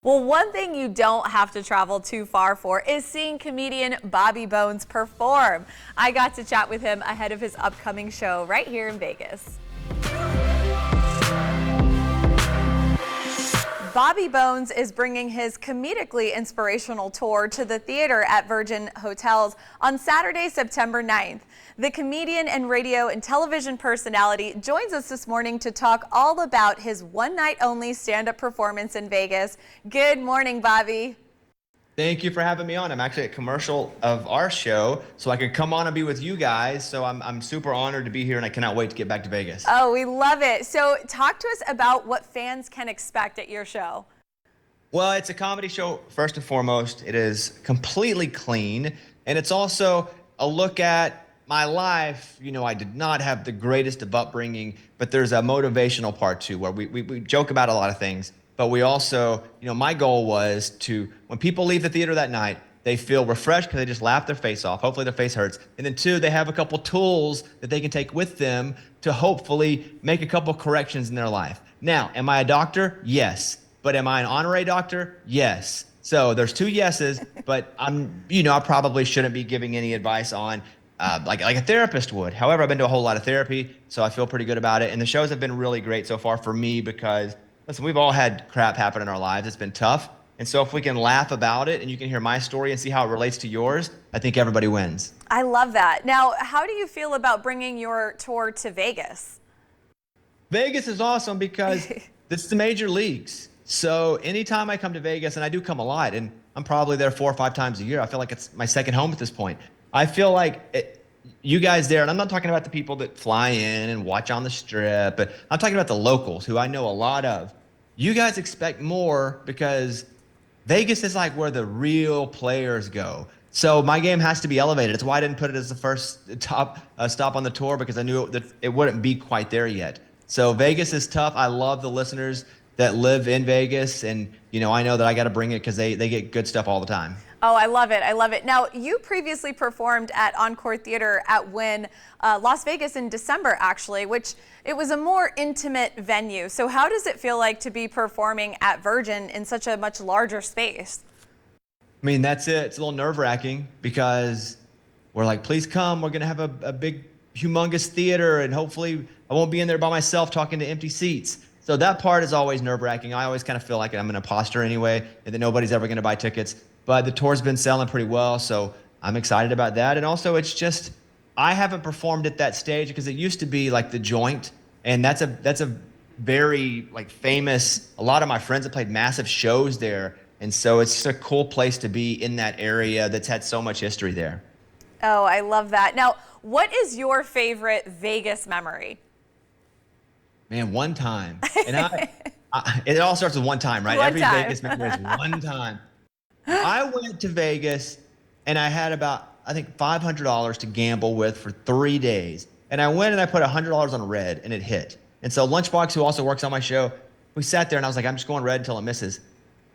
Well, one thing you don't have to travel too far for is seeing comedian Bobby Bones perform. I got to chat with him ahead of his upcoming show right here in Vegas. Bobby Bones is bringing his comedically inspirational tour to the theater at Virgin Hotels on Saturday, September 9th. The comedian and radio and television personality joins us this morning to talk all about his one-night-only stand-up performance in Vegas. Good morning, Bobby. Thank you for having me on. I'm actually a commercial of our show, so I could come on and be with you guys. So I'm super honored to be here, and I cannot wait to get back to Vegas. Oh, we love it. So talk to us about what fans can expect at your show. Well, it's a comedy show, first and foremost. It is completely clean, and it's also a look at my life. You know, I did not have the greatest of upbringing, but there's a motivational part too, where we joke about a lot of things. But we also, my goal was to, when people leave the theater that night, they feel refreshed because they just laugh their face off. Hopefully their face hurts. And then two, they have a couple tools that they can take with them to hopefully make a couple corrections in their life. Now, am I a doctor? Yes. But am I an honorary doctor? Yes. So there's two yeses, but I probably shouldn't be giving any advice on like a therapist would. However, I've been to a whole lot of therapy, so I feel pretty good about it. And the shows have been really great so far for me because, listen, we've all had crap happen in our lives. It's been tough. And so if we can laugh about it and you can hear my story and see how it relates to yours, I think everybody wins. I love that. Now, how do you feel about bringing your tour to Vegas? Vegas is awesome because this is the major leagues. So anytime I come to Vegas, and I do come a lot, and I'm probably there 4 or 5 times a year, I feel like it's my second home at this point. I feel like you guys there, and I'm not talking about the people that fly in and watch on the strip, but I'm talking about the locals who I know a lot of. You guys expect more because Vegas is like where the real players go. So my game has to be elevated. It's why I didn't put it as the first stop on the tour, because I knew that it wouldn't be quite there yet. So Vegas is tough. I love the listeners that live in Vegas, and I know that I got to bring it because they get good stuff all the time. Oh, I love it. I love it. Now, you previously performed at Encore Theater at Wynn, Las Vegas in December, actually, which it was a more intimate venue. So how does it feel like to be performing at Virgin in such a much larger space? I mean, that's it. It's a little nerve-wracking because we're like, please come. We're going to have a big, humongous theater, and hopefully I won't be in there by myself talking to empty seats. So that part is always nerve-wracking. I always kind of feel like I'm an imposter anyway, and that nobody's ever going to buy tickets. But the tour's been selling pretty well, so I'm excited about that. And also, it's just, I haven't performed at that stage because it used to be like the Joint, and that's a very famous. A lot of my friends have played massive shows there, and so it's just a cool place to be in that area that's had so much history there. Oh, I love that. Now, what is your favorite Vegas memory? Man, one time, and it all starts with one time, right? Every Vegas memory is one time. I went to Vegas and I had about, I think, $500 to gamble with for 3 days. And I went and I put $100 on red, and it hit. And so Lunchbox, who also works on my show, we sat there and I was like, I'm just going red until it misses.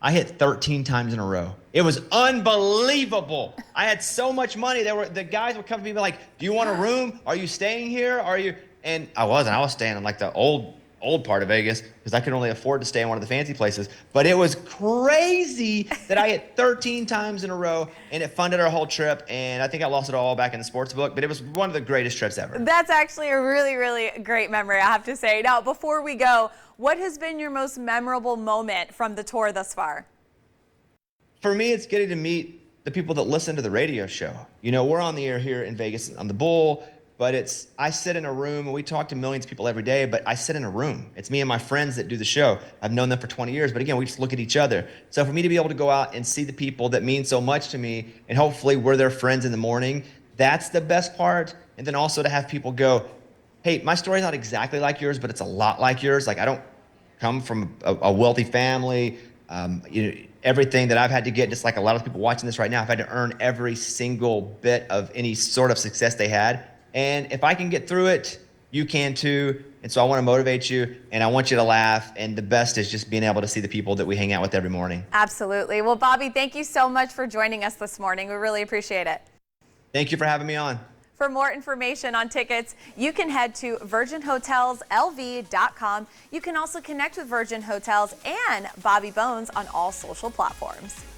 I hit 13 times in a row. It was unbelievable. I had so much money. The guys would come to me and be like, do you want a room? Are you staying here? And I wasn't. I was staying in like the old part of Vegas because I could only afford to stay in one of the fancy places. But it was crazy that I hit 13 times in a row, and it funded our whole trip. And I think I lost it all back in the sports book, but it was one of the greatest trips ever. That's actually a really, really great memory, I have to say. Now, before we go, what has been your most memorable moment from the tour thus far? For me, it's getting to meet the people that listen to the radio show. We're on the air here in Vegas on the Bull. But I sit in a room, and we talk to millions of people every day, but I sit in a room. It's me and my friends that do the show. I've known them for 20 years, but again, we just look at each other. So for me to be able to go out and see the people that mean so much to me, and hopefully we're their friends in the morning, that's the best part. And then also to have people go, hey, my story's not exactly like yours, but it's a lot like yours. Like, I don't come from a wealthy family. Everything that I've had to get, just like a lot of people watching this right now, I've had to earn every single bit of any sort of success they had. And if I can get through it, you can too. And so I want to motivate you, and I want you to laugh. And the best is just being able to see the people that we hang out with every morning. Absolutely. Well, Bobby, thank you so much for joining us this morning. We really appreciate it. Thank you for having me on. For more information on tickets, you can head to virginhotelslv.com. You can also connect with Virgin Hotels and Bobby Bones on all social platforms.